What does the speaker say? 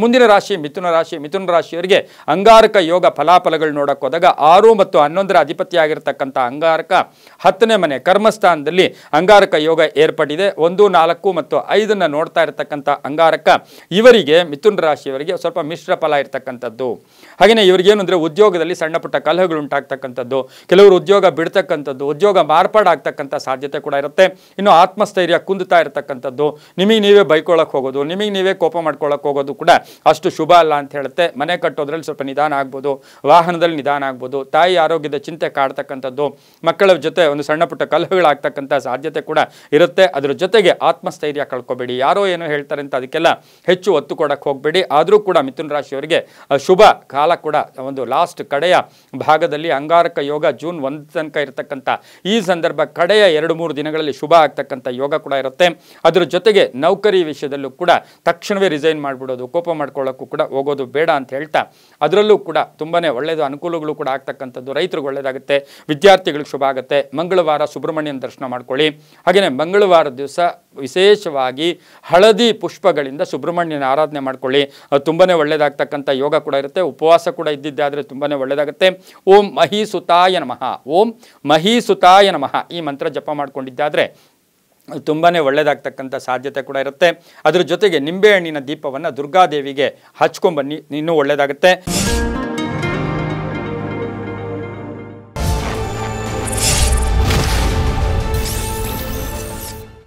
ಮುಂದಿನ ರಾಶಿ ಮಿಥುನ ರಾಶಿ. ಮಿಥುನ ರಾಶಿಯವರಿಗೆ ಅಂಗಾರಕ ಯೋಗ ಫಲಾಫಲಗಳು ನೋಡಕ್ಕೆ ಹೋದಾಗ 6 ಮತ್ತು 11ರ ಅಧಿಪತಿಯಾಗಿರ್ತಕ್ಕಂಥ ಅಂಗಾರಕ 10ನೇ ಮನೆ ಕರ್ಮಸ್ಥಾನದಲ್ಲಿ ಅಂಗಾರಕ ಯೋಗ ಏರ್ಪಟ್ಟಿದೆ. 1, 4 ಮತ್ತು 5ನ್ನು ನೋಡ್ತಾ ಇರತಕ್ಕಂಥ ಅಂಗಾರಕ ಇವರಿಗೆ ಮಿಥುನ ರಾಶಿಯವರಿಗೆ ಸ್ವಲ್ಪ ಮಿಶ್ರ ಫಲ ಇರ್ತಕ್ಕಂಥದ್ದು. ಹಾಗೆಯೇ ಇವರಿಗೇನು ಅಂದರೆ ಉದ್ಯೋಗದಲ್ಲಿ ಸಣ್ಣ ಪುಟ್ಟ ಕಲಹಗಳು ಉಂಟಾಗ್ತಕ್ಕಂಥದ್ದು, ಕೆಲವರು ಉದ್ಯೋಗ ಬಿಡ್ತಕ್ಕಂಥದ್ದು, ಉದ್ಯೋಗ ಮಾರ್ಪಾಡಾಗ್ತಕ್ಕಂಥ ಸಾಧ್ಯತೆ ಕೂಡ ಇರುತ್ತೆ. ಇನ್ನು ಆತ್ಮಸ್ಥೈರ್ಯ ಕುಂದುತ್ತಾ ಇರತಕ್ಕಂಥದ್ದು, ನಿಮಗೆ ನೀವೇ ಬೈಕೊಳ್ಳೋಕೆ ಹೋಗೋದು, ನಿಮಗೆ ನೀವೇ ಕೋಪ ಮಾಡ್ಕೊಳ್ಳೋಕೆ ಹೋಗೋದು ಕೂಡ ಅಷ್ಟು ಶುಭ ಅಲ್ಲ ಅಂತ ಹೇಳುತ್ತೆ. ಮನೆ ಕಟ್ಟೋದ್ರಲ್ಲಿ ಸ್ವಲ್ಪ ನಿಧಾನ ಆಗ್ಬೋದು, ವಾಹನದಲ್ಲಿ ನಿಧಾನ ಆಗ್ಬೋದು, ತಾಯಿ ಆರೋಗ್ಯದ ಚಿಂತೆ ಕಾಡ್ತಕ್ಕಂಥದ್ದು, ಮಕ್ಕಳ ಜೊತೆ ಒಂದು ಸಣ್ಣ ಪುಟ್ಟ ಕಲಹಗಳಾಗ್ತಕ್ಕಂಥ ಸಾಧ್ಯತೆ ಕೂಡ ಇರುತ್ತೆ. ಅದರ ಜೊತೆಗೆ ಆತ್ಮಸ್ಥೈರ್ಯ ಕಳ್ಕೊಬೇಡಿ, ಯಾರೋ ಏನೋ ಹೇಳ್ತಾರೆ ಅಂತ ಅದಕ್ಕೆಲ್ಲ ಹೆಚ್ಚು ಒತ್ತು ಕೊಡಕ್ಕೆ ಹೋಗಬೇಡಿ. ಆದರೂ ಕೂಡ ಮಿಥುನ ರಾಶಿಯವರಿಗೆ ಶುಭ ಕಾಲ ಕೂಡ ಒಂದು ಲಾಸ್ಟ್ ಕಡೆಯ ಭಾಗದಲ್ಲಿ ಅಂಗಾರಕ ಯೋಗ ಜೂನ್ 1 ತನಕ ಇರತಕ್ಕಂಥ ಈ ಸಂದರ್ಭ ಕಡೆಯ 2-3 ದಿನಗಳಲ್ಲಿ ಶುಭ ಆಗ್ತಕ್ಕಂಥ ಯೋಗ ಕೂಡ ಇರುತ್ತೆ. ಅದರ ಜೊತೆಗೆ ನೌಕರಿ ವಿಷಯದಲ್ಲೂ ಕೂಡ ತಕ್ಷಣವೇ ರಿಸೈನ್ ಮಾಡಿಬಿಡೋದು, ಕೋಪ ಮಾಡ್ಕೊಳ್ಳೋಕ್ಕೂ ಕೂಡ ಹೋಗೋದು ಬೇಡ ಅಂತ ಹೇಳ್ತಾ ಅದರಲ್ಲೂ ಕೂಡ ತುಂಬಾ ಒಳ್ಳೆಯದು ಅನುಕೂಲಗಳು ಕೂಡ ಆಗ್ತಕ್ಕಂಥದ್ದು. ರೈತರಿಗೆ ಒಳ್ಳೆಯದಾಗುತ್ತೆ, ವಿದ್ಯಾರ್ಥಿಗಳಿಗೆ ಶುಭ ಆಗುತ್ತೆ. ಮಂಗಳವಾರ ಸುಬ್ರಹ್ಮಣ್ಯನ ದರ್ಶನ ಮಾಡ್ಕೊಳ್ಳಿ. ಹಾಗೆಯೇ ಮಂಗಳವಾರ ದಿವಸ ವಿಶೇಷವಾಗಿ ಹಳದಿ ಪುಷ್ಪಗಳಿಂದ ಸುಬ್ರಹ್ಮಣ್ಯನ ಆರಾಧನೆ ಮಾಡ್ಕೊಳ್ಳಿ, ತುಂಬಾ ಒಳ್ಳೆಯದಾಗ್ತಕ್ಕಂಥ ಯೋಗ ಕೂಡ ಇರುತ್ತೆ. ಉಪವಾಸ ಕೂಡ ಇದ್ದಿದ್ದೆ ಆದರೆ ತುಂಬಾ ಒಳ್ಳೆಯದಾಗುತ್ತೆ. ಓಂ ಮಹೀಸುತಾಯ ನಮಃ, ಓಂ ಮಹೀಸುತಾಯ ನಮಃ ಈ ಮಂತ್ರ ಜಪ ಮಾಡ್ಕೊಂಡಿದ್ದಾದರೆ ತುಂಬಾ ಒಳ್ಳೆಯದಾಗ್ತಕ್ಕಂಥ ಸಾಧ್ಯತೆ ಕೂಡ ಇರುತ್ತೆ. ಅದರ ಜೊತೆಗೆ ನಿಂಬೆಹಣ್ಣಿನ ದೀಪವನ್ನು ದುರ್ಗಾದೇವಿಗೆ ಹಚ್ಕೊಂಬನ್ನಿ, ಇನ್ನೂ ಒಳ್ಳೆಯದಾಗುತ್ತೆ.